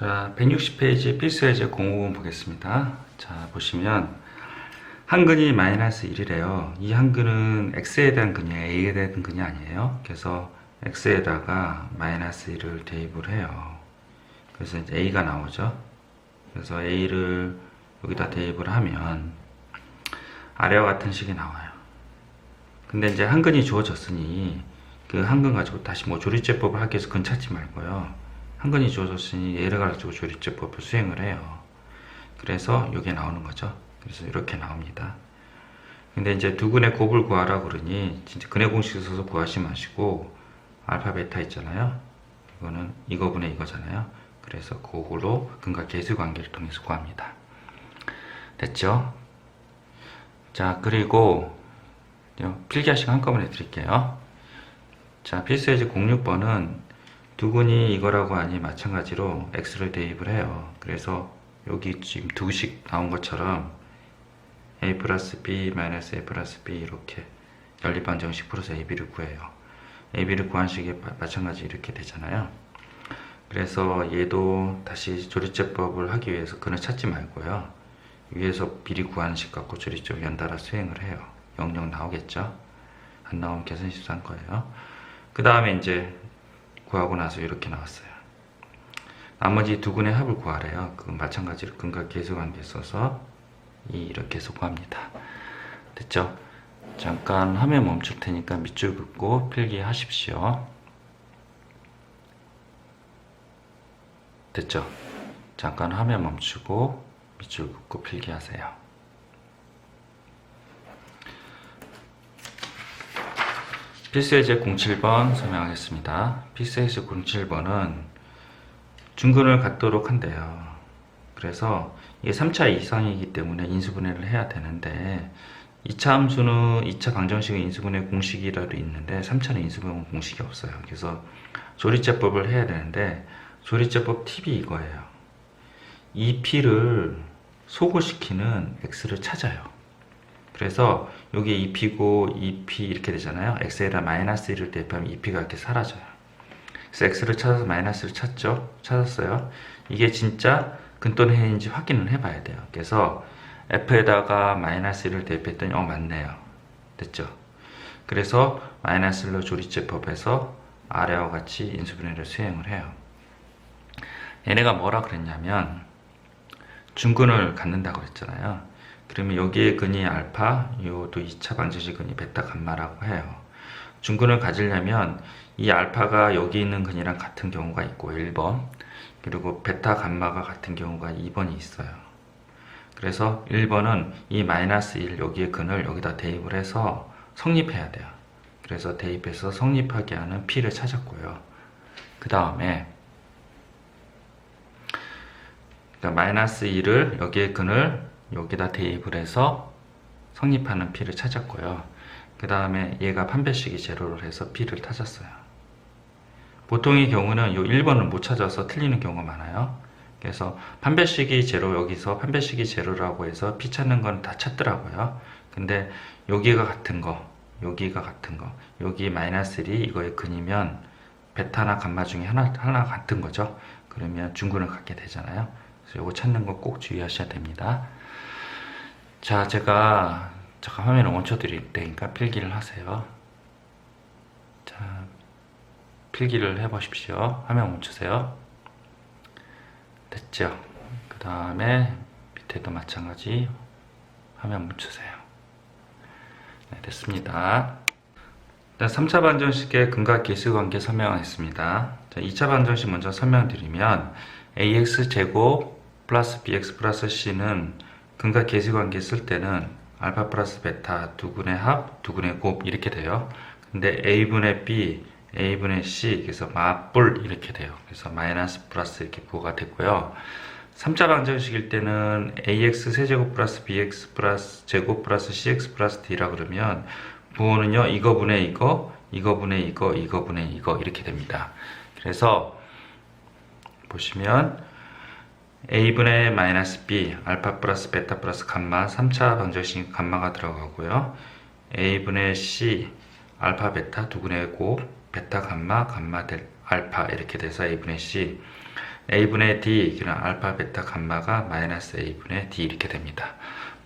자, 160페이지 필수 예제 050 보겠습니다. 자, 보시면 한근이 마이너스 1이래요. 이 한근은 x에 대한 근이에요. a에 대한 근이 아니에요. 그래서 x에다가 마이너스 1을 대입을 해요. 그래서 이제 a가 나오죠. 그래서 a를 여기다 대입을 하면 아래와 같은 식이 나와요. 근데 이제 한근이 주어졌으니 그 한근 가지고 다시 뭐 조리제법을 하기 위해서 근 찾지 말고요. 한근이 주어졌으니 얘를 가지고 조리제법을 수행을 해요. 그래서 이게 나오는 거죠. 그래서 이렇게 나옵니다. 근데 이제 두 근의 곱을 구하라 그러니 진짜 근의 공식 써서 구하지 마시고 알파 베타 있잖아요. 이거는 이거분의 이거잖아요. 그래서 그걸로 근과 계수 관계를 통해서 구합니다. 됐죠? 자, 그리고 필기하시고 한꺼번에 드릴게요. 자, 필수예제 06번은 두 근이 이거라고 하니 마찬가지로 x를 대입을 해요. 그래서 여기 지금 두식 나온 것처럼 a 플러스 b 마이너스 a 플러스 b 이렇게 연립방정식 풀어서 ab를 구해요. ab를 구한 식이 마찬가지 이렇게 되잖아요. 그래서 얘도 다시 조리제법을 하기 위해서 근을 찾지 말고요. 위에서 미리 구한 식 갖고 조리제법 연달아 수행을 해요. 00 나오겠죠? 안 나오면 계산식상 거예요. 그 다음에 이제 구하고 나서 이렇게 나왔어요. 나머지 두 근의 합을 구하래요. 그건 마찬가지로 근과 계수 관계 써서 이렇게 해서 구합니다. 됐죠? 잠깐 화면 멈출 테니까 밑줄 긋고 필기하십시오. 됐죠? 잠깐 화면 멈추고 밑줄 긋고 필기하세요. 필수예제 07번 설명하겠습니다. 필수예제 07번은 중근을 갖도록 한대요. 그래서 이게 3차 이상이기 때문에 인수분해를 해야 되는데 2차 함수는 2차 방정식은 인수분해 공식이라도 있는데 3차는 인수분해 공식이 없어요. 그래서 조리제법을 해야 되는데 조리제법 팁이 이거예요. 이 p를 소거시키는 x를 찾아요. 그래서 여기 2p고 2p 이렇게 되잖아요. x에다 마이너스 1을 대입하면 2p가 이렇게 사라져요. 그래서 x를 찾아서 마이너스를 찾죠. 찾았어요. 이게 진짜 근 또는 해인지 확인을 해봐야 돼요. 그래서 f에다가 마이너스 1을 대입했더니 맞네요. 됐죠? 그래서 마이너스 1로 조리제법에서 아래와 같이 인수분해를 수행을 해요. 얘네가 뭐라 그랬냐면 중근을 갖는다고 그랬잖아요. 그러면 여기에 근이 알파, 요도 2차 방정식 근이 베타 감마라고 해요. 중근을 가지려면 이 알파가 여기 있는 근이랑 같은 경우가 있고 1번, 그리고 베타 감마가 같은 경우가 2번이 있어요. 그래서 1번은 이 마이너스 1 여기에 근을 여기다 대입을 해서 성립해야 돼요. 그래서 대입해서 성립하게 하는 p를 찾았고요. 그 다음에 그러니까 마이너스 1을 여기에 근을 여기다 대입을 해서 성립하는 p를 찾았고요. 그 다음에 얘가 판별식이 제로를 해서 p를 찾았어요. 보통의 경우는 이 1번을 못 찾아서 틀리는 경우가 많아요. 그래서 판별식이 제로, 여기서 판별식이 제로라고 해서 p 찾는 건 다 찾더라고요. 근데 여기가 같은 거, 여기가 같은 거, 여기 마이너스 1이 이거의 근이면 베타나 감마 중에 하나 같은 거죠. 그러면 중근을 갖게 되잖아요. 그래서 이거 찾는 거 꼭 주의하셔야 됩니다. 자, 제가 잠깐 화면을 멈춰드릴 테니까 필기를 하세요. 자, 필기를 해보십시오. 화면 멈추세요. 됐죠? 그 다음에 밑에도 마찬가지 화면 멈추세요. 네, 됐습니다. 3차 방정식의 근과 계수 관계 설명하겠습니다. 자, 2차 방정식 먼저 설명드리면 ax제곱 플러스 bx 플러스 c는 근과 계수 관계 쓸 때는 알파 플러스 베타 두 근의 합, 두 근의 곱 이렇게 돼요. 근데 a분의 b, a분의 c 그래서 맞불 이렇게 돼요. 그래서 마이너스 플러스 이렇게 부호가 되고요. 3차 방정식일 때는 ax 세제곱 플러스 bx 플러스 제곱 플러스 cx 플러스 d라 그러면 부호는요 이거분의 이거, 이거분의 이거, 이거분의 이거 이렇게 됩니다. 그래서 보시면 a분의 마이너스 b, 알파 플러스 베타 플러스 감마 3차 방정식 감마가 들어가고요. a분의 c, 알파 베타 두 근의 곱, 베타 감마, 감마 델 알파 이렇게 돼서 a분의 c. a분의 d, 그냥 알파, 베타, 감마가 마이너스 a분의 d 이렇게 됩니다.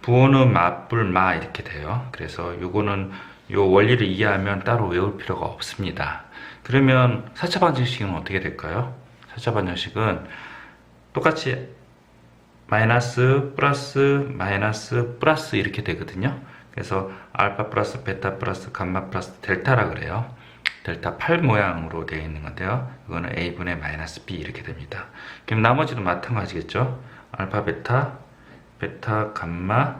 부호는 맞불, 마 이렇게 돼요. 그래서 요거는 요 원리를 이해하면 따로 외울 필요가 없습니다. 그러면 4차 방정식은 어떻게 될까요? 4차 방정식은 똑같이 마이너스, 플러스, 플러스 이렇게 되거든요. 그래서 알파 플러스 베타 플러스 감마 플러스 델타라 그래요. 델타 8 모양으로 되어 있는 건데요. 이거는 a분의 마이너스 b 이렇게 됩니다. 그럼 나머지도 마찬가지겠죠. 알파 베타, 베타 감마,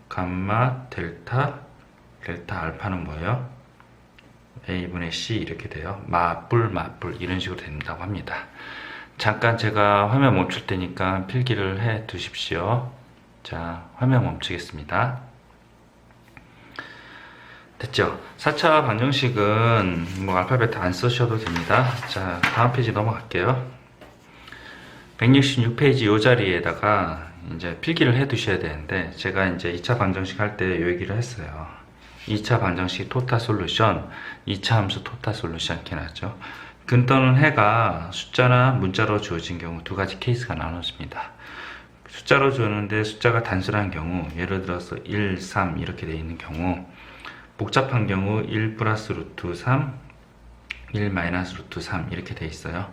감마 델타, 델타 알파는 뭐예요? a분의 c 이렇게 돼요. 마뿔 이런 식으로 된다고 합니다. 잠깐 제가 화면 멈출 테니까 필기를 해 두십시오. 자, 화면 멈추겠습니다. 됐죠? 4차 방정식은 뭐 알파 베타 안 쓰셔도 됩니다. 자, 다음 페이지 넘어갈게요. 166페이지 요 자리에다가 이제 필기를 해 두셔야 되는데, 제가 이제 2차 방정식 할 때 요 얘기를 했어요. 2차 방정식 토탈 솔루션, 2차 함수 토탈 솔루션 이렇게 나왔죠. 근 또는 해가 숫자나 문자로 주어진 경우 두 가지 케이스가 나눠집니다. 숫자로 주었는데 숫자가 단순한 경우, 예를 들어서 1, 3 이렇게 되어 있는 경우, 복잡한 경우 1 플러스 루트 3, 1 마이너스 루트 3 이렇게 되어 있어요.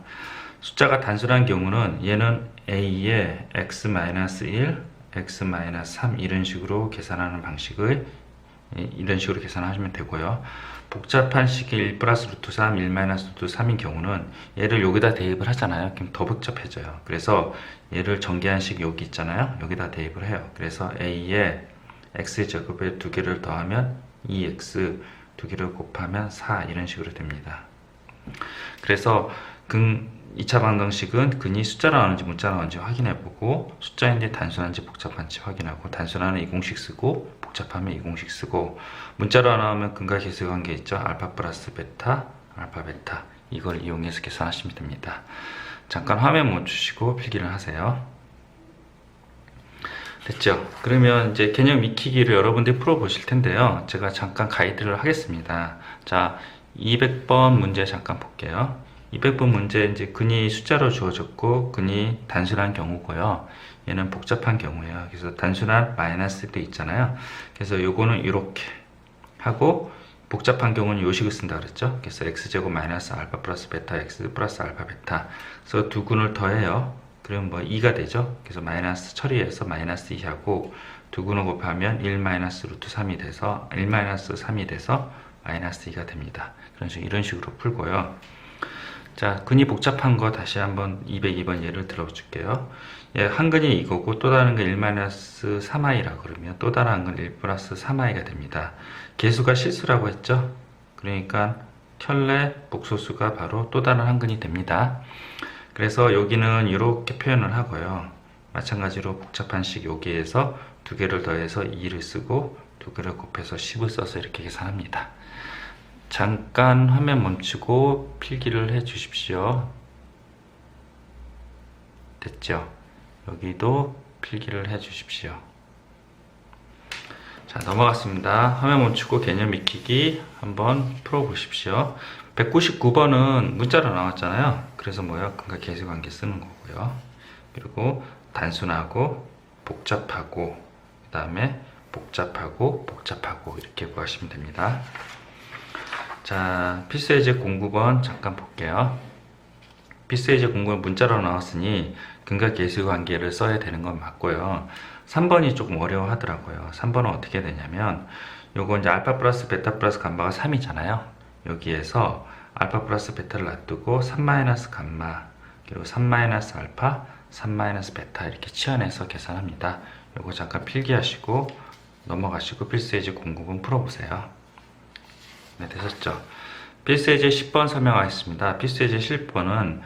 숫자가 단순한 경우는 얘는 a에 x 마이너스 1, x 마이너스 3 이런 식으로 계산하는 방식을 이런 식으로 계산하시면 되고요. 복잡한 식이 1 플러스 루트 3, 1 마이너스 루트 3인 경우는 얘를 여기다 대입을 하잖아요. 그럼 더 복잡해져요. 그래서 얘를 전개한 식 여기 있잖아요. 여기다 대입을 해요. 그래서 a에 x제곱에 두 개를 더하면 2x, 두 개를 곱하면 4 이런 식으로 됩니다. 그래서 2차 방정식은 근이 숫자로 나오는지 문자로 나오는지 확인해보고, 숫자인데 단순한지 복잡한지 확인하고, 단순하면 이 공식 쓰고 복잡하면 이 공식 쓰고, 문자로 나오면 근과 계수 관계 있죠. 알파 플러스 베타, 알파 베타 이걸 이용해서 계산하시면 됩니다. 잠깐 화면 멈추시고 필기를 하세요. 됐죠? 그러면 이제 개념 익히기를 여러분들이 풀어보실 텐데요. 제가 잠깐 가이드를 하겠습니다. 자, 200번 문제 잠깐 볼게요. 200번 문제 이제 근이 숫자로 주어졌고 근이 단순한 경우고요. 얘는 복잡한 경우예요. 그래서 단순한 마이너스도 있잖아요. 그래서 요거는 이렇게 하고, 복잡한 경우는 요식을 쓴다 그랬죠. 그래서 x제곱 마이너스 알파 플러스 베타 x 플러스 알파 베타. 그래서 두 근을 더해요. 그러면 뭐 2가 되죠. 그래서 마이너스 처리해서 마이너스 2하고 두 근을 곱하면 1 마이너스 루트 3이 돼서 1 마이너스 3이 돼서 마이너스 2가 됩니다. 이런 식으로 풀고요. 자, 근이 복잡한 거 다시 한번 202번 예를 들어줄게요. 예, 한 근이 이거고 또 다른 건 1-3i라고 그러면 또 다른 건 1 플러스 3i가 됩니다. 개수가 실수라고 했죠. 그러니까 켤레 복소수가 바로 또 다른 한 근이 됩니다. 그래서 여기는 이렇게 표현을 하고요. 마찬가지로 복잡한 식 여기에서 두 개를 더해서 2를 쓰고 두 개를 곱해서 10을 써서 이렇게 계산합니다. 잠깐 화면 멈추고 필기를 해 주십시오. 됐죠? 여기도 필기를 해 주십시오. 자, 넘어갔습니다. 화면 멈추고 개념 익히기 한번 풀어 보십시오. 199번은 문자로 나왔잖아요. 그래서 뭐예요? 근과 계수 관계 쓰는 거고요. 그리고 단순하고 복잡하고 그 다음에 복잡하고 이렇게 구하시면 됩니다. 자, 필수예제 09번 잠깐 볼게요. 필수예제 09번 문자로 나왔으니 근과 계수 관계를 써야 되는 건 맞고요. 3번이 조금 어려워하더라고요. 3번은 어떻게 되냐면 요거 이제 알파 플러스 베타 플러스 감마가 3이잖아요. 여기에서 알파 플러스 베타를 놔두고 3 마이너스 감마 그리고 3 마이너스 알파 3 마이너스 베타 이렇게 치환해서 계산합니다. 요거 잠깐 필기하시고 넘어가시고 필수예제 09번 풀어보세요. 네, 되셨죠? 필수예제 10번 설명하겠습니다. 필수예제 10번은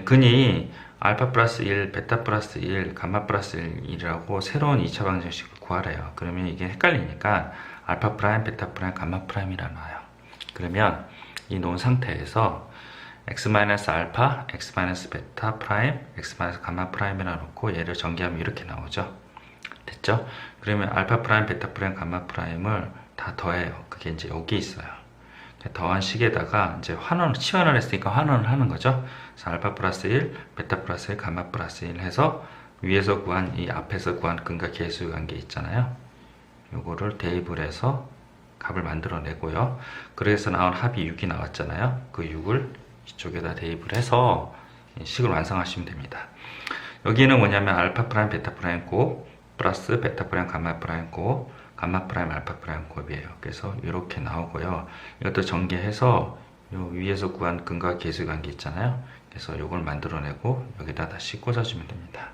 근이 알파 플러스 1, 베타 플러스 1, 감마 플러스 1이라고 새로운 2차 방정식을 구하래요. 그러면 이게 헷갈리니까 알파 프라임, 베타 프라임, 감마 프라임이라 나와요. 그러면 이 놓은 상태에서 x 마이너스 알파, x 마이너스 베타 프라임, x 마이너스 감마 프라임이라 놓고 얘를 전개하면 이렇게 나오죠. 됐죠? 그러면 알파 프라임, 베타 프라임, 감마 프라임을 다 더해요. 그게 이제 여기 있어요. 더한 식에다가 이제 치환을 했으니까 환원을 하는 거죠. 그래서 알파 플러스 1, 베타 플러스 1, 가마 플러스 1 해서 위에서 구한 이 앞에서 구한 근과 계수의 관계 있잖아요. 요거를 대입을 해서 값을 만들어내고요. 그래서 나온 합이 6이 나왔잖아요. 그 6을 이쪽에다 대입을 해서 식을 완성하시면 됩니다. 여기는 뭐냐면 알파 프라임, 베타 프라임 곱 플러스 베타 프라임, 가마 프라임 곱, 가마 프라임, 알파 프라임 곱이에요. 그래서 이렇게 나오고요. 이것도 전개해서 요 위에서 구한 근과 계수 관계 있잖아요. 그래서 요걸 만들어내고 여기다 다시 꽂아주면 됩니다.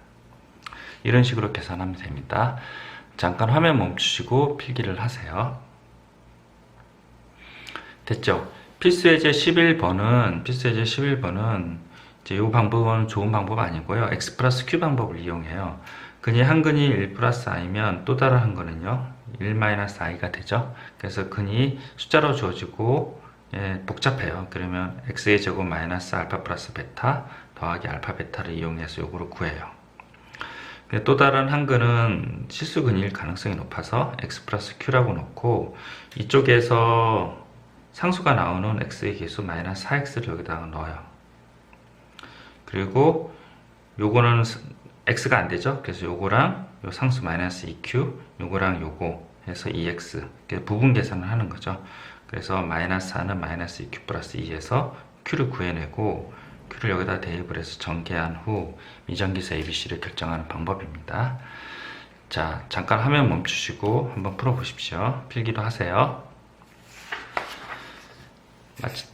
이런 식으로 계산하면 됩니다. 잠깐 화면 멈추시고 필기를 하세요. 됐죠? 필수예제 11번은 이제 이 방법은 좋은 방법 아니고요. x 플러스 q 방법을 이용해요. 근이 한 근이 1 플러스 i면 또 다른 한 근은요 1 마이너스 i가 되죠. 그래서 근이 숫자로 주어지고 복잡해요. 그러면 x의 제곱 마이너스 알파 플러스 베타 더하기 알파 베타를 이용해서 요거를 구해요. 또 다른 한 근은 실수근일 가능성이 높아서 x 플러스 q라고 놓고 이쪽에서 상수가 나오는 x의 계수 마이너스 4x를 여기다가 넣어요. 그리고 요거는 x가 안 되죠. 그래서 요거랑 요 상수 마이너스 2q, 요거랑 요거 해서 2x 부분 계산을 하는 거죠. 그래서 마이너스 4는 마이너스 2q 플러스 2에서 q를 구해내고 q를 여기다 대입을 해서 전개한 후 미정기수 ABC를 결정하는 방법입니다. 자, 잠깐 화면 멈추시고 한번 풀어보십시오. 필기도 하세요. 마치